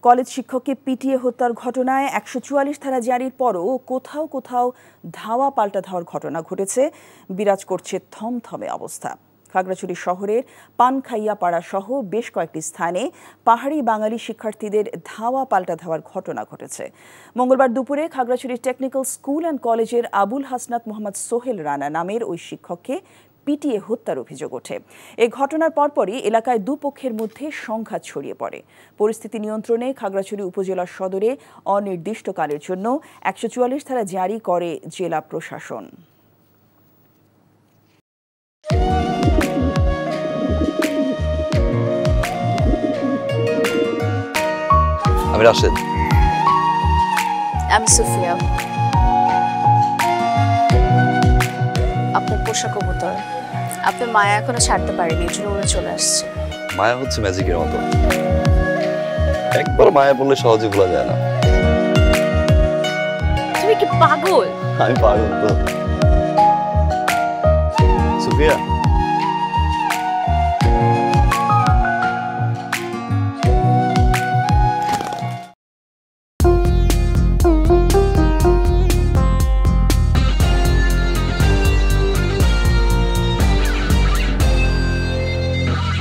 College শিক্ষককে পিটিয়ে হত্যার ঘটনায় ১৪৪ ধারা জারির পরও কোথাও কোথাও ধাওয়া পাল্টা ধাওয়ার ঘটনা ঘটেছে। বিরাজ করছে থমথমে অবস্থা। খাগড়াছড়ি শহরের পানখাইয়াপাড়া সহ বেশ কয়েকটি স্থানে পাহাড়ি বাঙালি শিক্ষার্থীদের ধাওয়া পাল্টা ধাওয়ার ঘটনা ঘটেছে। মঙ্গলবার দুপুরে খাগড়াছড়ি টেকনিক্যাল স্কুল অ্যান্ড কলেজের আবুল হাসনাত মোহাম্মদ সোহেল রানা নামের ওই শিক্ষককে পিটিয়ে হত্যার অভিযোগ ওঠে। এই ঘটনার পরপরই এলাকায় দুপক্ষের মধ্যে সংঘাত ছড়িয়ে পড়ে। পরিস্থিতি নিয়ন্ত্রণে খাগড়াছড়ি উপজেলা সদরে অনির্দিষ্টকালের জন্য ১৪৪ ধারা জারি করে জেলা প্রশাসন। আমি রাশেদ। আমি সুফিয়া। আপনার পোষা কবুতর, আপনার মায়া এখনো ছাড়তে পারেনি, এই জন্য উড়ে চলে আসছে। মায়া হচ্ছে ম্যাজিকের মতো, একবার মায়া বললে সহজে ভোলা যায় না। তুমি কি পাগল? আমি পাগল তো। সুফিয়া,